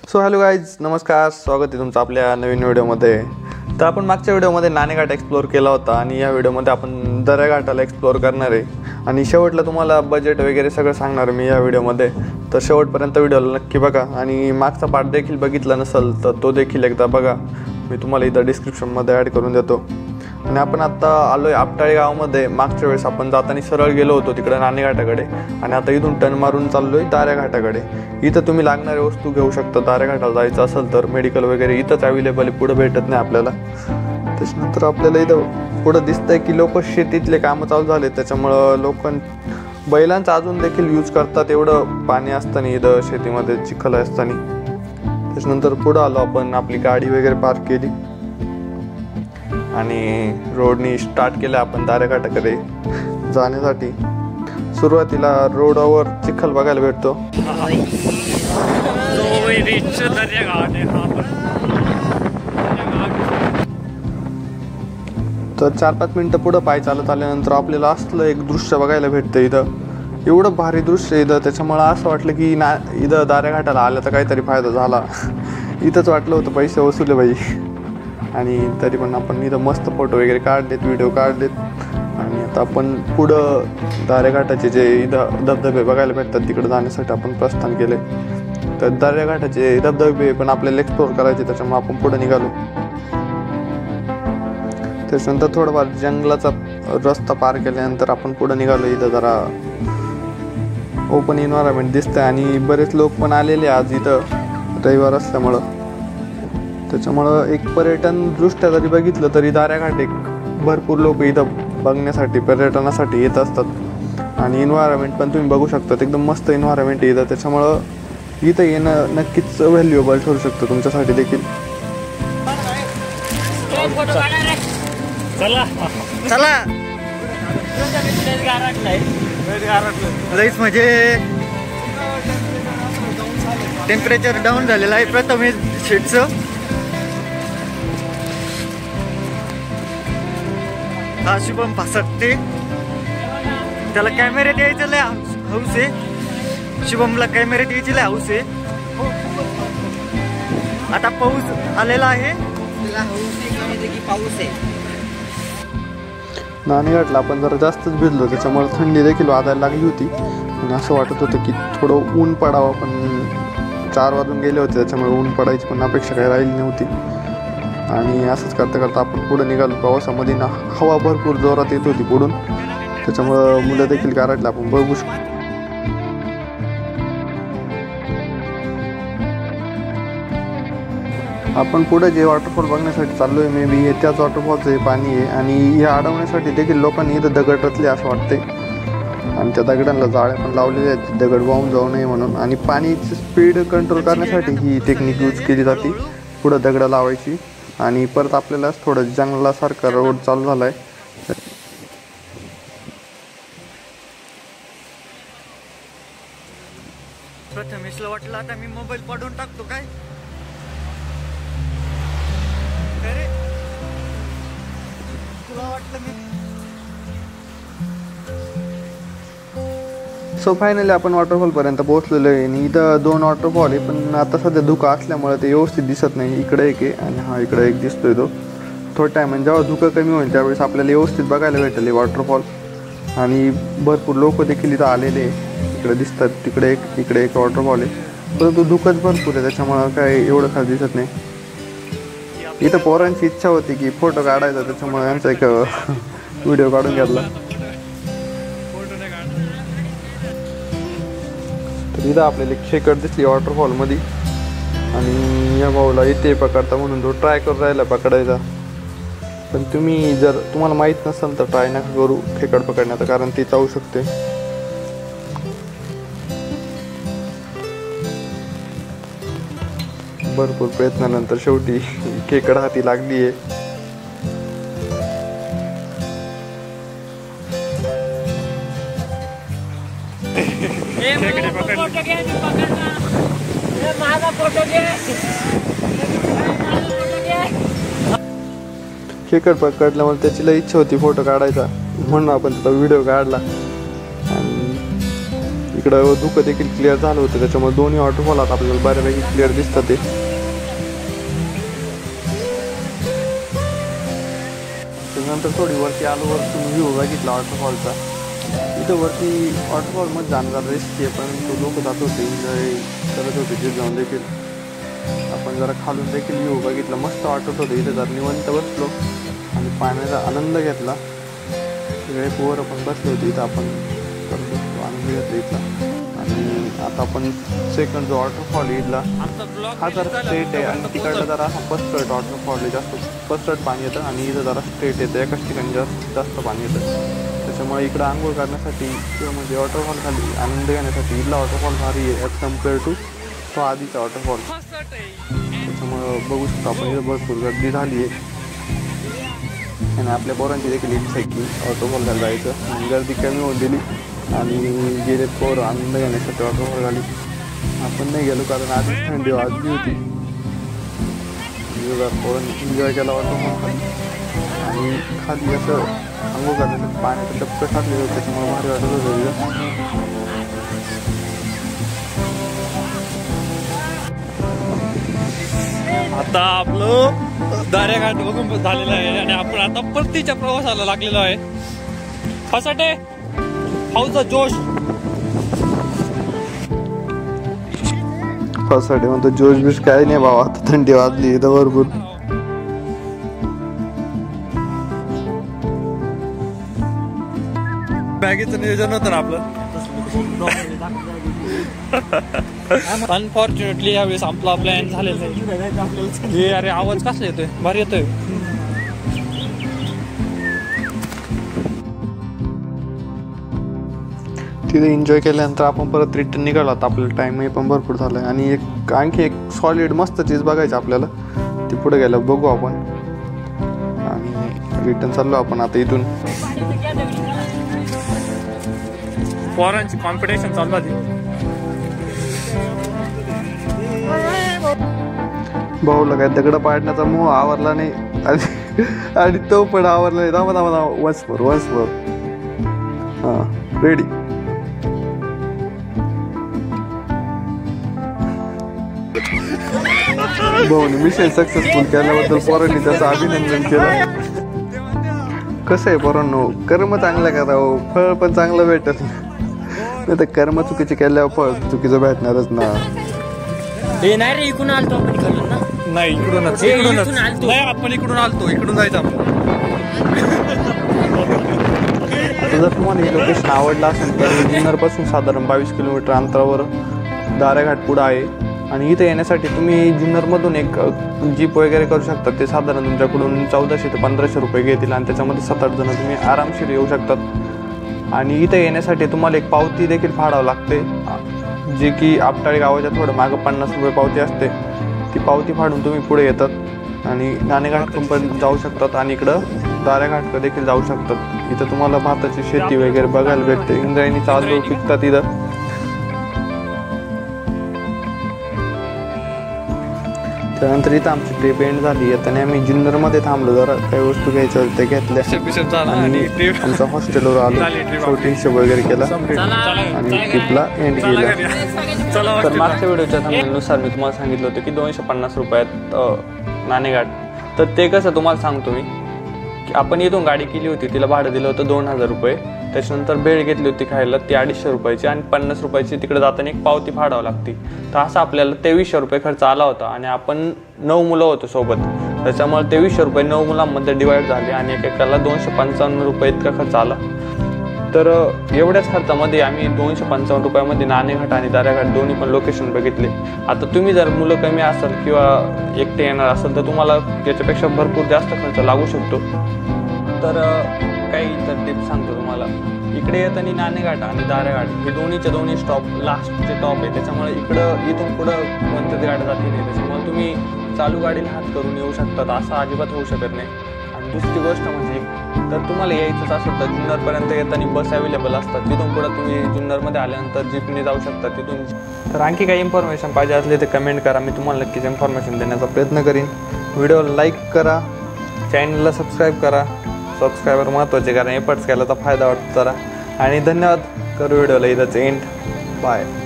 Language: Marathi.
सो हॅलो गाईज, नमस्कार, स्वागत आहे तुमचं आपल्या नवीन व्हिडिओमध्ये. तर आपण मागच्या व्हिडिओमध्ये नाणेघाट एक्सप्लोअर केला होता आणि या व्हिडिओमध्ये आपण दर्याघाटाला एक्सप्लोअर करणार आहे आणि शेवटला तुम्हाला बजेट वगैरे सगळं सांगणार मी या व्हिडिओमध्ये. तर शेवटपर्यंत व्हिडिओला नक्की बघा आणि मागचा पार्ट देखील बघितला नसेल तर तो देखील एकदा बघा, मी तुम्हाला इथं डिस्क्रिप्शनमध्ये ॲड करून देतो. आणि आपण आत्ता आलो आहे आपटाळी गावामध्ये. मागच्या वेळेस आपण जाताना सरळ गेलो होतो तिकडे नाणेघाटाकडे आणि आता इथून टर्न मारून चाललो आहे दाऱ्याघाटाकडे. इथं तुम्ही लागणारे वस्तू घेऊ शकता. दाऱ्याघाटाला जायचं असेल तर मेडिकल वगैरे इथंच अवेलेबल आहे, पुढं भेटत नाही आपल्याला. त्याच्यानंतर आपल्याला इथं पुढं दिसतंय की लोक शेतीतले कामं चालू झाले, त्याच्यामुळं बैलांचा अजून देखील यूज करतात. एवढं पाणी असताना इथं शेतीमध्ये चिखल असताना. त्याच्यानंतर पुढं आलो आपण, आपली गाडी वगैरे पार्क केली आणि रोडनी स्टार्ट केलं आपण दाऱ्याघाटाकडे जाण्यासाठी. सुरुवातीला रोडावर चिखल बघायला भेटतो. तर 4-5 मिनटं पुढं पाय चालत आल्यानंतर आपल्याला असलं एक दृश्य बघायला भेटतं. इथं एवढं भारी दृश्य इथं, त्याच्यामुळं असं वाटलं की इथं दाऱ्याघाटाला आलं तर काहीतरी फायदा झाला. इथंच वाटलं होतं पैसे वसुले बाई. आणि तरी पण आपण इथं मस्त फोटो वगैरे काढलेत, व्हिडिओ काढलेत. आणि आता आपण पुढं दाऱ्याघाटाचे जे इथं धबधबे बघायला भेटतात तिकडे जाण्यासाठी आपण प्रस्थान केले. तर दाऱ्याघाटाचे धबधबे पण आपल्याला एक्सप्लोअर करायचे, त्याच्यामुळे आपण पुढं निघालो. त्याच्यानंतर थोडंफार जंगलाचा रस्ता पार केल्यानंतर आपण पुढं निघालो. इथं जरा ओपन एन्व्हायरमेंट दिसतंय आणि बरेच लोक पण आलेले आज इथं रविवार असल्यामुळं. त्याच्यामुळं एक पर्यटन दृष्ट्या जरी बघितलं तरी दाऱ्याघाट एक भरपूर लोक इथं बघण्यासाठी पर्यटनासाठी येत असतात. आणि एन्व्हायरमेंट पण तुम्ही बघू शकता, एकदम मस्त एन्व्हायरमेंट येतं. त्याच्यामुळं इथं येणं नक्कीच व्हॅल्युएबल ठरू शकतं तुमच्यासाठी देखील. चला लईच म्हणजे टेम्परेचर डाऊन झालेलं आहे प्रथम शीटचं. हा शुभम फासटते, त्याला कॅमेऱ्यात यायचं लय हाऊस आहे. शुभमला कॅमेऱ्यात यायची लय हाऊस आहे. आता पाऊस आलेला आहे, पाऊस आहे. नाणेघाटला आपण जरा जास्तच भिजलो, त्याच्यामुळे थंडी देखील वाजायला लागली होती आणि असं वाटत होतं की थोडं ऊन पडावं, पण 4 वाजून गेले होते त्याच्यामुळे ऊन पडायची पण अपेक्षा काही राहिली नव्हती. आणि असंच करता करता आपण पुढं निघालो. प्रवासामध्ये ना हवा भरपूर जोरात येत होती पुढून, त्याच्यामुळं मुलं देखील गारटला आपण बघू शकतो. आपण पुढे जे वॉटरफॉल बघण्यासाठी चाललोय, मे बी त्याच वॉटरफॉलचं हे पाणी आहे. आणि हे अडवण्यासाठी देखील लोकांनी इथं दगड रचले असं वाटते आणि त्या दगडांना जाळ्या पण लावलेल्या आहेत, दगड वाहून जाऊ नये म्हणून. आणि पाणीची स्पीड कंट्रोल करण्यासाठी ही टेक्निक यूज केली जाते, पुढं दगडं लावायची. आणि परत आपल्याला थोडं जंगलासारखा रोड चालू झाला आहे. प्रथमेशला वाटलं आता मी मोबाईल पडून टाकतो काय. तुला वाटलं मी. सो फायनली आपण वॉटरफॉलपर्यंत पोहोचलेलो आहे आणि इथं 2 वॉटरफॉल आहे, पण आता सध्या धुकं असल्यामुळे ते व्यवस्थित दिसत नाही. इकडे एक आहे आणि हा इकडे एक दिसतोय. तो थोडा टाईम म्हणजे जेव्हा धुकं कमी होईल त्यावेळेस आपल्याला व्यवस्थित बघायला भेटेल वॉटरफॉल. आणि भरपूर लोक देखील इथं आलेले इकडे दिसतात. तिकडे एक इकडे एक वॉटरफॉल आहे, परंतु धुकंच भरपूर आहे त्याच्यामुळं काय एवढं खास दिसत नाही. इथं पोरांची इच्छा होती की फोटो काढायचा, त्याच्यामुळे यांचा एक व्हिडिओ काढून घेतला. तर इथं आपल्याला एक खेकड दिसली वॉटरफॉलमध्ये आणि या भाऊला येते पकडता म्हणून तो ट्राय करून राहिला पकडायचा. पण तुम्हाला माहीत नसेल तर ट्राय नका करू खेकड पकडण्याचं, कारण ती चावू शकते. भरपूर प्रयत्नानंतर शेवटी खेकड हाती लागली आहे. खेकड पकडल्यामुळे त्याची लई इच्छा होती फोटो काढायचा, म्हणून आपण त्याचा व्हिडिओ काढला. आणि इकडं धुकं देखील क्लिअर झालं होतं, त्याच्यामुळे दोन्ही वॉटरफॉल आता आपल्याला बऱ्यापैकी क्लिअर दिसतात ते. त्यानंतर थोडी वरती आलो, वरती व्ह्यू बघितला वॉटरफॉलचा. इथं वरती वॉटरफॉलमध्ये जाणं रिस्की आहे, परंतु लोक जात होते, एन्जॉय करत होते तिथे जाऊन देखील. आपण जरा खालून देखील व्ह्यू बघितला, मस्त वाटत होतं. इथं जरा निवांत बसलो आणि पाण्याचा आनंद घेतला. सगळे पोरं पण बसले होते इथं, आपण करत बसलो, आनंद घेतला इथला. आणि आता आपण सेकंड जो वॉटरफॉल इथला हा जरा स्ट्रेट आहे आणि तिकडला जरा हा पसरट वॉटरफॉल आहे, जास्त पसरट पाणी येतं आणि इथं जरा स्ट्रेट येतं, एकाच ठिकाणी जास्त पाणी येतं. त्याच्यामुळे इकडं आंघोळ करण्यासाठी किंवा म्हणजे वॉटरफॉल खाली आनंद घेण्यासाठी इथला वॉटरफॉल भारी आहे ॲज कम्पेअर टू तो आधीचा वॉटरफॉल. त्याच्यामुळं बघू शकतो आपण इथं भरपूर गर्दी झाली आहे आणि आपल्या पोरांची देखील इच्छा आहे की वॉटरफॉलला जायचं. आणि गर्दी कमी होऊन दिली आणि गेले पोरं आनंद घेण्यासाठी वॉटरफॉल खाली. आपण नाही गेलो कारण आधीच थंडी वाजली होती. पोरांनी एन्जॉय केला वॉटरफॉल खाली आणि खाली असं आंघोळ करण्यासाठी पाण्याचं डबकं टाकलेलं होतं, त्याच्यामुळे भारी वाटत होतं. आता आपलं दारेघाट बघून झालेलं आहे आणि आपण आता परतीच्या प्रवासाला लागलेलो आहे. फासाटे हाऊचा जोश. फासाटे म्हणतो जोश बिश काय नाही बाबा, आता थंडी वाजली इथं भरपूर. बॅगेचं नियोजन होतं ना आपलं. अनफॉर्च्युनेटली यावेळेस आपला प्लॅन झालेला आहे. अरे आवाज कसला येतोय, भारी येतोय. तिथे एन्जॉय केल्यानंतर आपण परत रिटर्न निघालो. आता आपल्याला टाईमही पण भरपूर झाला आहे आणि आणखी एक सॉलिड मस्त चीज बघायची आपल्याला, ती पुढे गेलं बघू आपण. आणि रिटर्न चाललो आपण आता इथून. पोरांची कॉम्पिटिशन चालू आहे. भाऊला काय दगड पाडण्याचा मोह आवरला नाही आणि तो पण आवरला नाही. थांबा थांबा थांबा, वन्स मोर. हां रेडी. भाऊने मिशन सक्सेसफुल केल्याबद्दल पोरांनी त्याचं अभिनंदन केलं. कसं आहे पोरांनो, कर्म चांगलं करावं, फळ पण चांगलं भेटत नाही तर कर्म चुकीचे केल्यावर फळ चुकीचं भेटणारच ना. नाही रे, इकडून आलतो आपण खालून ना. नाही इकडूनच नाही, आपण इकडून आलतो, इकडून जायचं आपण. जर तुम्हाला हे लोकेशन आवडलं असेल तर जुन्नरपासून साधारण 22 किलोमीटर अंतरावर दारेघाट पुढं आहे. आणि इथे येण्यासाठी तुम्ही जुन्नरमधून एक जीप वगैरे करू शकता. ते साधारण तुमच्याकडून 1400 ते 1500 रुपये घेतील आणि त्याच्यामध्ये 7-8 जण तुम्ही आरामशीर येऊ शकतात. आणि इथे येण्यासाठी तुम्हाला एक पावती देखील फाडावं लागते, जी की आपटाळी गावाच्या थोडं मागं 50 रुपये पावती असते. ती पावती फाडून तुम्ही पुढे येतात आणि नाणेघाट पण जाऊ शकतात आणि इकडं दारेघाट देखील जाऊ शकतात. इथं तुम्हाला भाताची शेती वगैरे बघायला भेटते. इंद्रायणी तांदूळ पिकतात इथं. त्यानंतर इथं आमची ट्रिप एंड झाली. आता आम्ही जुन्नरमध्ये थांबलो, जरा काही वस्तू घ्यायच्या होत्या ते घेतल्या आणि आमच्या हॉस्टेलवर आलो, छोटी हिशोब वगैरे केला आणि ट्रिपला एंड केला. तर मागच्या व्हिडिओच्या थांबण्यानुसार मी तुम्हाला सांगितलं होतं की 250 रुपयात नाणेघाट. तर ते कसं तुम्हाला सांगतो मी की आपण इथून गाडी केली होती, तिला भाडं दिलं होतं 2000 रुपये. त्याच्यानंतर भेळ घेतली होती खायला, ती 250 रुपयाची आणि 50 रुपयाची तिकडे जाताना एक पावती फाडावं लागते. तर असं आपल्याला 2300 रुपये खर्च आला होता आणि आपण 9 मुलं होतो सोबत. त्याच्यामुळे 2300 रुपये 9 मुलांमध्ये डिवाईड झाले आणि एकेकाला 255 रुपये इतका खर्च आला. तर एवढ्याच खर्चामध्ये आम्ही 255 रुपयामध्ये नाणेघाट आणि दारेघाट दोन्ही पण लोकेशन बघितले. आता तुम्ही जर मुलं कमी असाल किंवा एकटे येणार असाल तर तुम्हाला याच्यापेक्षा भरपूर जास्त खर्च लागू शकतो. तर काही तर टिप्स सांगतो तुम्हाला. इकडे येताना नाणेघाट आणि दारेघाट हे दोन्ही स्टॉप लास्टचे टॉप आहे. त्याच्यामुळे इथून पुढं कोणत्याच गाड्या जाती नाही. त्याच्यामुळे तुम्ही चालू गाडीला हात करून येऊ शकतात, असं अजिबात होऊ शकत नाही. आणि दुसरी गोष्ट म्हणजे तर तुम्हाला यायचंच असेल तर जुन्नरपर्यंत येताना बस अवेलेबल असतात. तिथून पुढं तुम्ही जुन्नरमध्ये आल्यानंतर जीपने जाऊ शकता तिथून. तर आणखी काही इन्फॉर्मेशन पाहिजे असले तर कमेंट करा, मी तुम्हाला नक्कीच इन्फॉर्मेशन देण्याचा प्रयत्न करीन. व्हिडिओला लाईक करा, चॅनलला सबस्क्राईब करा. सबस्क्रायबर महत्त्वाचे कारण एफर्ट्स केल्याचा फायदा वाटतो जरा. आणि धन्यवाद. करू व्हिडिओला इथंच एंड. बाय.